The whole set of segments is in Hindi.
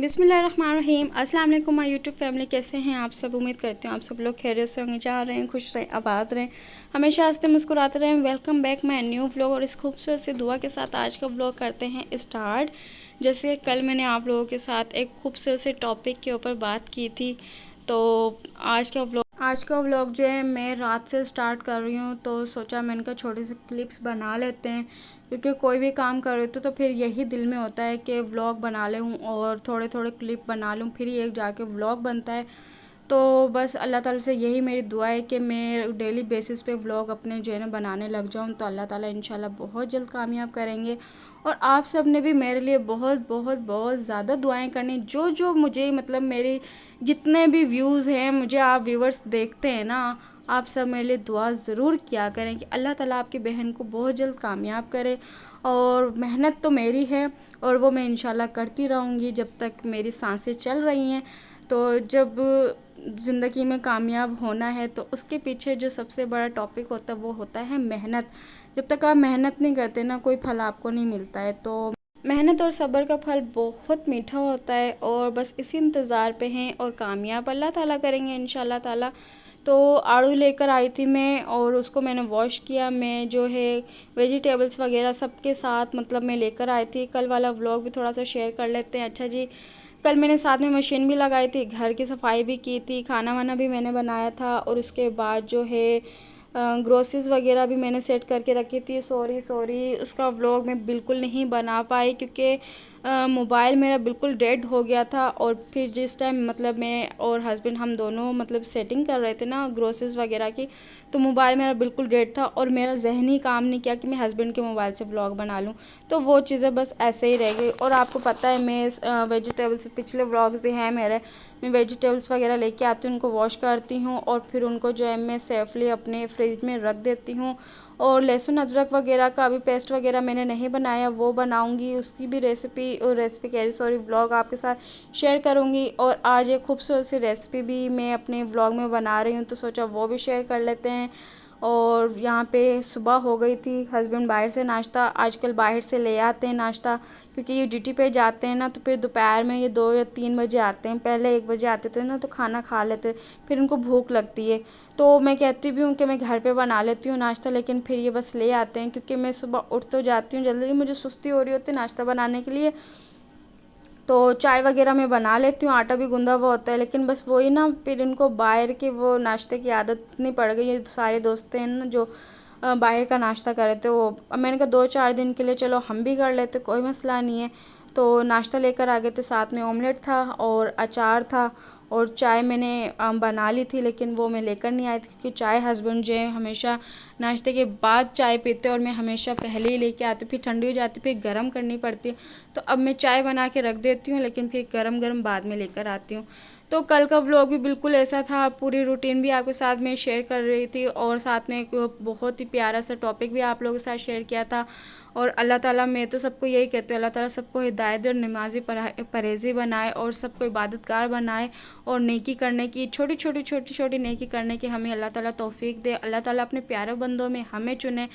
बिस्मिल्लाहिर्रहमानिर्रहीम। अस्सलाम वालेकुम माय यूट्यूब फैमिली, कैसे हैं आप सब। उम्मीद करती हूँ आप सब लोग खैरियत से होंगे, चाह रहे हैं खुश रहें, आबाद रहें, हमेशा हंसते मुस्कुराते रहें। Welcome back my new vlog और इस खूबसूरत सी दुआ के साथ आज का व्लॉग करते हैं स्टार्ट। जैसे कल मैंने आप लोगों के साथ एक खूबसूरत से टॉपिक के ऊपर बात की थी, तो आज का व्लॉग जो है मैं रात से स्टार्ट कर रही हूँ। तो सोचा मैंने कहा छोटे से क्लिप्स बना लेते हैं, क्योंकि कोई भी काम कर रहे तो फिर यही दिल में होता है कि व्लॉग बना लूँ और थोड़े थोड़े क्लिप बना लूँ, फिर एक जाके व्लॉग बनता है। तो बस अल्लाह ताला से यही मेरी दुआ है कि मैं डेली बेसिस पे व्लॉग अपने जो है ना बनाने लग जाऊँ, तो अल्लाह ताला इंशाल्लाह बहुत जल्द कामयाब करेंगे। और आप सब ने भी मेरे लिए बहुत बहुत बहुत ज़्यादा दुआएं करनी। जो जो मुझे मतलब मेरी जितने भी व्यूज़ हैं, मुझे आप व्यूवर्स देखते हैं ना, आप सब मेरे लिए दुआ ज़रूर किया करें कि अल्लाह ताला आपकी बहन को बहुत जल्द कामयाब करे। और मेहनत तो मेरी है और वो मैं इंशाल्लाह करती रहूँगी जब तक मेरी सांसें चल रही हैं। तो जब ज़िंदगी में कामयाब होना है तो उसके पीछे जो सबसे बड़ा टॉपिक होता है वो होता है मेहनत। जब तक आप मेहनत नहीं करते ना, कोई फल आपको नहीं मिलता है। तो मेहनत और सब्र का फल बहुत मीठा होता है और बस इसी इंतज़ार पे हैं और कामयाब अल्लाह ताला करेंगे इंशाल्लाह ताला। तो आड़ू लेकर आई थी मैं और उसको मैंने वॉश किया। मैं जो है वेजिटेबल्स वगैरह सबके साथ मतलब मैं लेकर आई थी। कल वाला व्लॉग भी थोड़ा सा शेयर कर लेते हैं। अच्छा जी, कल मैंने साथ में मशीन भी लगाई थी, घर की सफाई भी की थी, खाना वाना भी मैंने बनाया था और उसके बाद जो है ग्रोसरीज वगैरह भी मैंने सेट करके रखी थी। सॉरी उसका व्लॉग मैं बिल्कुल नहीं बना पाई, क्योंकि मोबाइल मेरा बिल्कुल डेड हो गया था। और फिर जिस टाइम मतलब मैं और हस्बैंड हम दोनों मतलब सेटिंग कर रहे थे ना ग्रोसरीज वगैरह की, तो मोबाइल मेरा बिल्कुल डेड था और मेरा जहन ही काम नहीं किया कि मैं हस्बैंड के मोबाइल से व्लॉग बना लूँ। तो वो चीज़ें बस ऐसे ही रह गई। और आपको पता है मैं वेजिटेबल्स पिछले व्लॉग्स भी हैं मेरे, मैं वेजिटेबल्स वगैरह लेके आती हूँ, उनको वॉश करती हूँ और फिर उनको जो है मैं सेफली अपने फ्रिज में रख देती हूँ। और लहसुन अदरक वगैरह का अभी पेस्ट वगैरह मैंने नहीं बनाया, वो बनाऊंगी, उसकी भी रेसिपी कह रही सॉरी व्लॉग आपके साथ शेयर करूंगी। और आज एक खूबसूरत सी रेसिपी भी मैं अपने व्लॉग में बना रही हूँ, तो सोचा वो भी शेयर कर लेते हैं। और यहाँ पे सुबह हो गई थी, हस्बैंड बाहर से नाश्ता आजकल बाहर से ले आते हैं नाश्ता, क्योंकि ये ड्यूटी पे जाते हैं ना, तो फिर दोपहर में ये 2 या 3 बजे आते हैं। पहले 1 बजे आते थे ना, तो खाना खा लेते, फिर उनको भूख लगती है। तो मैं कहती भी हूँ कि मैं घर पे बना लेती हूँ नाश्ता, लेकिन फिर ये बस ले आते हैं, क्योंकि मैं सुबह उठ तो जाती हूँ जल्दी, मुझे सुस्ती हो रही होती है नाश्ता बनाने के लिए। तो चाय वगैरह मैं बना लेती हूँ, आटा भी गूंदा हुआ होता है, लेकिन बस वही ना फिर इनको बाहर के वो नाश्ते की आदत नहीं पड़ गई है। सारे दोस्त हैं ना जो बाहर का नाश्ता कर रहे थे, वो अब मैंने कहा 2-4 दिन के लिए चलो हम भी कर लेते, कोई मसला नहीं है। तो नाश्ता लेकर आ गए थे, साथ में ऑमलेट था और अचार था और चाय मैंने बना ली थी, लेकिन वो मैं लेकर नहीं आई थी, क्योंकि चाय हस्बैंड जो है हमेशा नाश्ते के बाद चाय पीते हैं और मैं हमेशा पहले ही लेके आती हूँ, फिर ठंडी हो जाती है, फिर गर्म करनी पड़ती है। तो अब मैं चाय बना के रख देती हूँ, लेकिन फिर गरम गरम बाद में लेकर आती हूँ। तो कल का व्लॉग भी बिल्कुल ऐसा था, पूरी रूटीन भी आपके साथ में शेयर कर रही थी और साथ में एक बहुत ही प्यारा सा टॉपिक भी आप लोगों के साथ शेयर किया था। और अल्लाह ताला, मैं तो सबको यही कहती हूँ, अल्लाह ताला सबको हिदायत और नमाजी परहेज़ी बनाए और सबको इबादतगार बनाए और नेकी करने की छोटी छोटी नेकी करने की हमें अल्लाह ताला तौफीक दे। अल्लाह ताला अपने प्यारे बंदों में हमें चुने।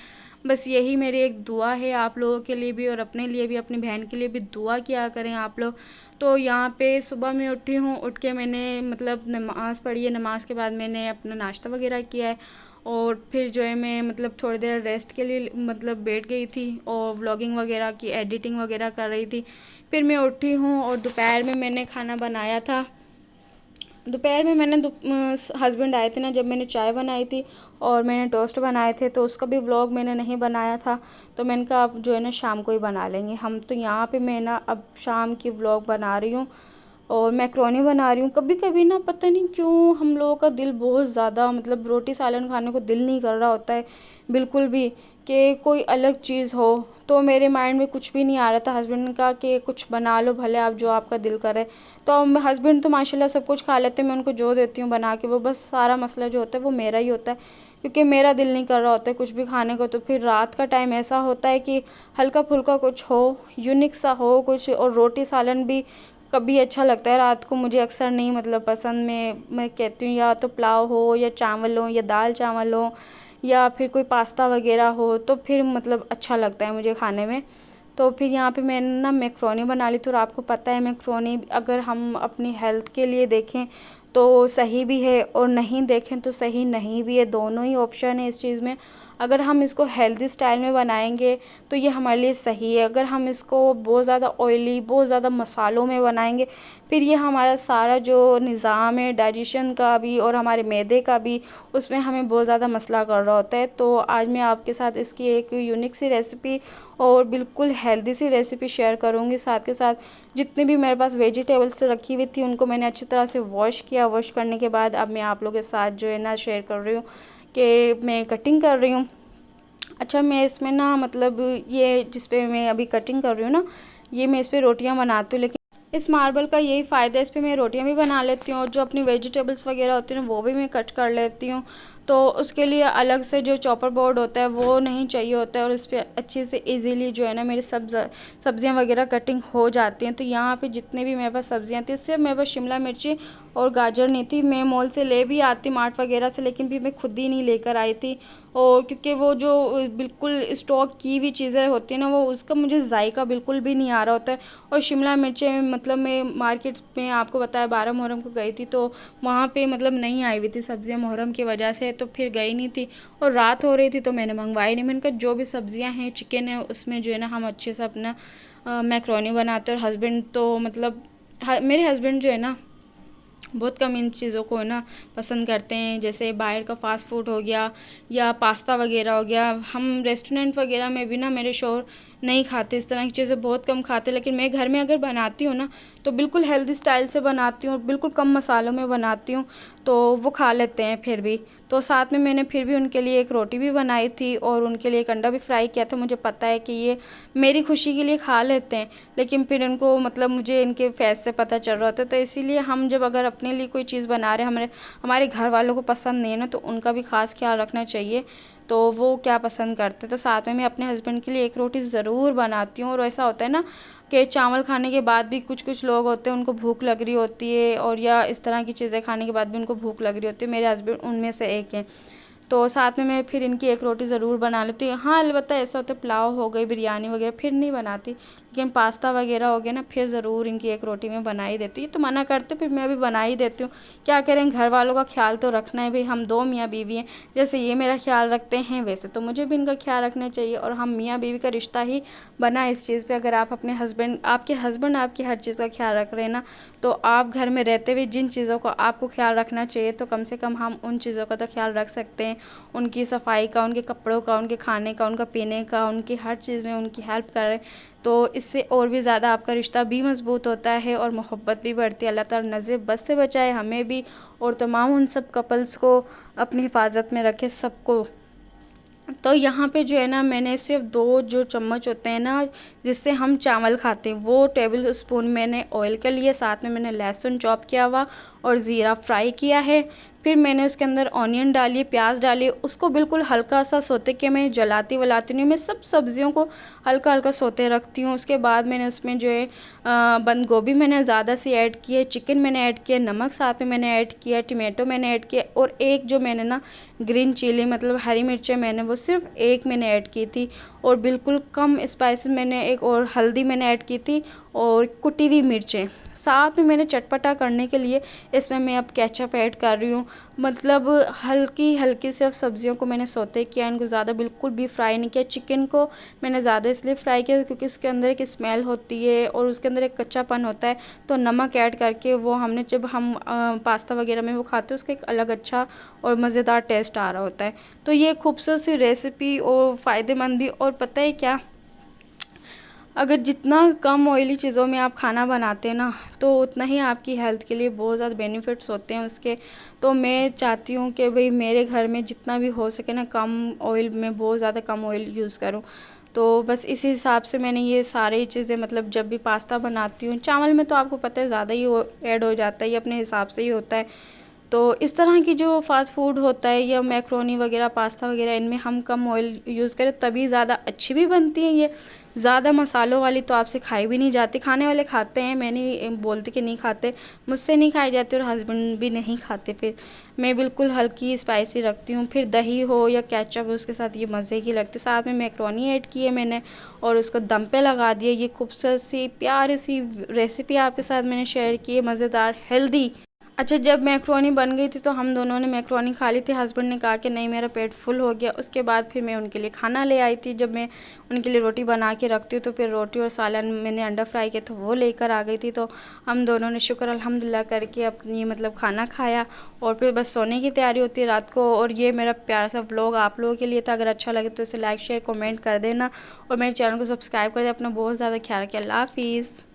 बस यही मेरी एक दुआ है आप लोगों के लिए भी और अपने लिए भी, अपनी बहन के लिए भी दुआ किया करें आप लोग। तो यहाँ पे सुबह मैं उठी हूँ, उठ के मैंने मतलब नमाज़ पढ़ी है, नमाज़ के बाद मैंने अपना नाश्ता वगैरह किया है और फिर जो है मैं मतलब थोड़ी देर रेस्ट के लिए मतलब बैठ गई थी और व्लॉगिंग वगैरह की एडिटिंग वगैरह कर रही थी। फिर मैं उठी हूँ और दोपहर में मैंने खाना बनाया था। दोपहर में मैंने हस्बैंड आए थे ना, जब मैंने चाय बनाई थी और मैंने टोस्ट बनाए थे, तो उसका भी व्लॉग मैंने नहीं बनाया था। तो मैंने कहा अब जो है ना शाम को ही बना लेंगे हम। तो यहाँ पे मैं ना अब शाम की व्लॉग बना रही हूँ और मैक्रोनी बना रही हूँ। कभी कभी ना पता नहीं क्यों हम लोगों का दिल बहुत ज़्यादा मतलब रोटी सालन खाने को दिल नहीं कर रहा होता है बिल्कुल भी, कि कोई अलग चीज़ हो। तो मेरे माइंड में कुछ भी नहीं आ रहा था। हस्बैंड ने कहा कि कुछ बना लो भले आप, जो आपका दिल करे। तो हस्बैंड तो माशाल्लाह सब कुछ खा लेते हैं, मैं उनको जो देती हूँ बना के, वो बस सारा मसला जो होता है वो मेरा ही होता है, क्योंकि मेरा दिल नहीं कर रहा होता है कुछ भी खाने को। तो फिर रात का टाइम ऐसा होता है कि हल्का फुल्का कुछ हो, यूनिक सा हो कुछ। और रोटी सालन भी कभी अच्छा लगता है रात को, मुझे अक्सर नहीं मतलब पसंद। मैं कहती हूँ या तो पुलाव हो या चावल हो या दाल चावल हो या फिर कोई पास्ता वगैरह हो, तो फिर मतलब अच्छा लगता है मुझे खाने में। तो फिर यहाँ पे मैंने ना मैक्रोनी बना ली थी। और आपको पता है मैक्रोनी अगर हम अपनी हेल्थ के लिए देखें तो सही भी है और नहीं देखें तो सही नहीं भी है, दोनों ही ऑप्शन है इस चीज़ में। अगर हम इसको हेल्दी स्टाइल में बनाएंगे तो ये हमारे लिए सही है। अगर हम इसको बहुत ज़्यादा ऑयली, बहुत ज़्यादा मसालों में बनाएंगे फिर ये हमारा सारा जो निज़ाम है डाइजेशन का भी और हमारे मैदे का भी, उसमें हमें बहुत ज़्यादा मसला कर रहा होता है। तो आज मैं आपके साथ इसकी एक यूनिक सी रेसिपी और बिल्कुल हेल्दी सी रेसिपी शेयर करूँगी। साथ के साथ जितने भी मेरे पास वेजिटेबल्स रखी हुई थी उनको मैंने अच्छी तरह से वॉश किया। वॉश करने के बाद अब मैं आप लोगों के साथ जो है ना शेयर कर रही हूँ कि मैं कटिंग कर रही हूँ। अच्छा, मैं इसमें ना मतलब ये जिस पे मैं अभी कटिंग कर रही हूँ ना, ये मैं इस पर रोटियाँ बनाती हूँ। लेकिन इस मार्बल का यही फ़ायदा है, इस पे मैं रोटियाँ भी बना लेती हूँ और जो अपनी वेजिटेबल्स वगैरह होती हैं वो भी मैं कट कर लेती हूँ। तो उसके लिए अलग से जो चॉपर बोर्ड होता है वो नहीं चाहिए होता है और इस पर अच्छे से इजीली जो है ना मेरी सब्जियाँ वगैरह कटिंग हो जाती हैं। तो यहाँ पे जितने भी मेरे पास सब्जियाँ थी, सिर्फ मेरे पास शिमला मिर्ची और गाजर नहीं थी। मैं मॉल से ले भी आती मार्ट वगैरह से, लेकिन भी मैं खुद ही नहीं लेकर आई थी। और क्योंकि वो जो बिल्कुल स्टॉक की हुई चीज़ें होती हैं ना, वो उसका मुझे जायका बिल्कुल भी नहीं आ रहा होता है। और शिमला मिर्चें मतलब मैं मार्केट में आपको बताया 12 मुहर्रम को गई थी तो वहाँ पे मतलब नहीं आई हुई थी सब्जियाँ मुहर्रम की वजह से, तो फिर गई नहीं थी और रात हो रही थी तो मैंने मंगवाई नहीं। मैंने कहा जो भी सब्जियाँ हैं, चिकन है, उसमें जो है ना हम अच्छे से अपना मैक्रोनी बनाते हैं। और हस्बैंड तो मतलब मेरे हस्बैंड जो है ना बहुत कम इन चीज़ों को ना पसंद करते हैं, जैसे बाहर का फास्ट फूड हो गया या पास्ता वगैरह हो गया। हम रेस्टोरेंट वगैरह में भी ना मेरे शौहर नहीं खाते, इस तरह की चीज़ें बहुत कम खाते। लेकिन मैं घर में अगर बनाती हूँ ना तो बिल्कुल हेल्दी स्टाइल से बनाती हूँ, बिल्कुल कम मसालों में बनाती हूँ, तो वो खा लेते हैं फिर भी। तो साथ में मैंने फिर भी उनके लिए एक रोटी भी बनाई थी और उनके लिए एक अंडा भी फ्राई किया था। मुझे पता है कि ये मेरी खुशी के लिए खा लेते हैं, लेकिन फिर इनको मतलब मुझे इनके फेस से पता चल रहा होता है। तो इसीलिए हम जब अगर अपने लिए कोई चीज़ बना रहे हैं, हमारे घर वालों को पसंद नहीं है ना, तो उनका भी खास ख्याल रखना चाहिए तो वो क्या पसंद करते। तो साथ में मैं अपने हस्बैंड के लिए एक रोटी ज़रूर बनाती हूँ। और ऐसा होता है ना कि चावल खाने के बाद भी कुछ कुछ लोग होते हैं उनको भूख लग रही होती है, और या इस तरह की चीज़ें खाने के बाद भी उनको भूख लग रही होती है। मेरे हस्बैंड उनमें से एक हैं, तो साथ में मैं फिर इनकी एक रोटी ज़रूर बना लेती हूँ। हाँ, अलबत्ता ऐसा होता है पुलाव हो गई, बिरयानी वगैरह फिर नहीं बनाती, लेकिन पास्ता वगैरह हो गया ना फिर ज़रूर इनकी एक रोटी मैं बना ही देती हूँ। तो मना करते फिर मैं अभी बना ही देती हूँ। क्या करें, घर वालों का ख्याल तो रखना है भाई, हम दो मियाँ बीवी हैं, जैसे ये मेरा ख्याल रखते हैं वैसे तो मुझे भी इनका ख्याल रखना चाहिए। और हम मियाँ बीवी का रिश्ता ही बना इस चीज़ पर। अगर आप अपने आपके हस्बैंड आपकी हर चीज़ का ख्याल रख रहे हैं ना, तो आप घर में रहते हुए जिन चीज़ों का आपको ख्याल रखना चाहिए तो कम से कम हम उन चीज़ों का तो ख्याल रख सकते हैं। उनकी सफाई का, उनके कपड़ों का, उनके खाने का, उनका पीने का, उनकी हर चीज़ में उनकी हेल्प करें, तो इससे और भी ज़्यादा आपका रिश्ता भी मज़बूत होता है और मोहब्बत भी बढ़ती है। अल्लाह ताला नज़र बद से बचाए हमें भी और तमाम उन सब कपल्स को अपनी हिफाजत में रखे सबको। तो यहाँ पे जो है ना मैंने सिर्फ 2 जो चम्मच होते हैं ना जिससे हम चावल खाते हैं, वो टेबल स्पून मैंने ऑयल का लिया। साथ में मैंने लहसुन चॉप किया हुआ और ज़ीरा फ्राई किया है। फिर मैंने उसके अंदर ऑनियन डाली, प्याज डाली, उसको बिल्कुल हल्का सा सोते के मैं जलाती वलाती नहीं, मैं सब सब्जियों को हल्का हल्का सोते रखती हूँ। उसके बाद मैंने उसमें जो है बंद गोभी मैंने ज़्यादा सी ऐड की है, चिकन मैंने ऐड किया, नमक साथ में मैंने ऐड किया, टमाटो मैंने ऐड किया, और एक जो मैंने ना ग्रीन चिली मतलब हरी मिर्चें मैंने वो सिर्फ एक मैंने ऐड की थी, और बिल्कुल कम स्पाइसेस मैंने एक और हल्दी मैंने ऐड की थी और कुटी हुई मिर्चें। साथ में मैंने चटपटा करने के लिए इसमें मैं अब केचप ऐड कर रही हूँ। मतलब हल्की हल्की सिर्फ सब्जियों को मैंने सौते किया, इनको ज़्यादा बिल्कुल भी फ्राई नहीं किया। चिकन को मैंने ज़्यादा इसलिए फ्राई किया क्योंकि उसके अंदर एक स्मेल होती है और उसके अंदर एक कच्चापन होता है, तो नमक ऐड करके वो हमने जब हम पास्ता वगैरह में वो खाते हैं उसका एक अलग अच्छा और मज़ेदार टेस्ट आ रहा होता है। तो ये खूबसूरत सी रेसिपी और फ़ायदेमंद भी, और पता है क्या, अगर जितना कम ऑयली चीज़ों में आप खाना बनाते हैं ना तो उतना ही आपकी हेल्थ के लिए बहुत ज़्यादा बेनिफिट्स होते हैं उसके। तो मैं चाहती हूँ कि भाई मेरे घर में जितना भी हो सके ना कम ऑयल में, बहुत ज़्यादा कम ऑयल यूज़ करूँ। तो बस इसी हिसाब से मैंने ये सारी चीज़ें मतलब जब भी पास्ता बनाती हूँ, चावल में तो आपको पता है ज़्यादा ही ऐड हो जाता है, ये अपने हिसाब से ही होता है। तो इस तरह की जो फ़ास्ट फूड होता है या मैक्रोनी वगैरह, पास्ता वगैरह, इनमें हम कम ऑयल यूज़ करें तभी ज़्यादा अच्छी भी बनती हैं ये। ज़्यादा मसालों वाली तो आपसे खाई भी नहीं जाती। खाने वाले खाते हैं, मैं नहीं बोलती कि नहीं खाते, मुझसे नहीं खाई जाती और हस्बैंड भी नहीं खाते। फिर मैं बिल्कुल हल्की स्पाइसी रखती हूँ। फिर दही हो या केचप हो उसके साथ ये मज़े की लगती है। साथ में मैक्रोनी ऐड की है मैंने और उसको दम पे लगा दिया। ये खूबसूरत सी प्यारी सी रेसिपी आपके साथ मैंने शेयर की है, मज़ेदार हेल्दी। अच्छा, जब मैक्रोनी बन गई थी तो हम दोनों ने मैक्रोनी खा ली थी। हस्बैंड ने कहा कि नहीं मेरा पेट फुल हो गया। उसके बाद फिर मैं उनके लिए खाना ले आई थी। जब मैं उनके लिए रोटी बना के रखती हूँ तो फिर रोटी और सालन मैंने अंडा फ्राई किया तो वो लेकर आ गई थी। तो हम दोनों ने शुक्र अल्हम्दुलिल्लाह करके अपनी मतलब खाना खाया और फिर बस सोने की तैयारी होती है रात को। और ये मेरा प्यारा सा व्लॉग आप लोगों के लिए था। अगर अच्छा लगे तो इसे लाइक शेयर कमेंट कर देना और मेरे चैनल को सब्सक्राइब कर देना। अपना बहुत ज़्यादा ख्याल रखिए। अल्लाह हाफिज़।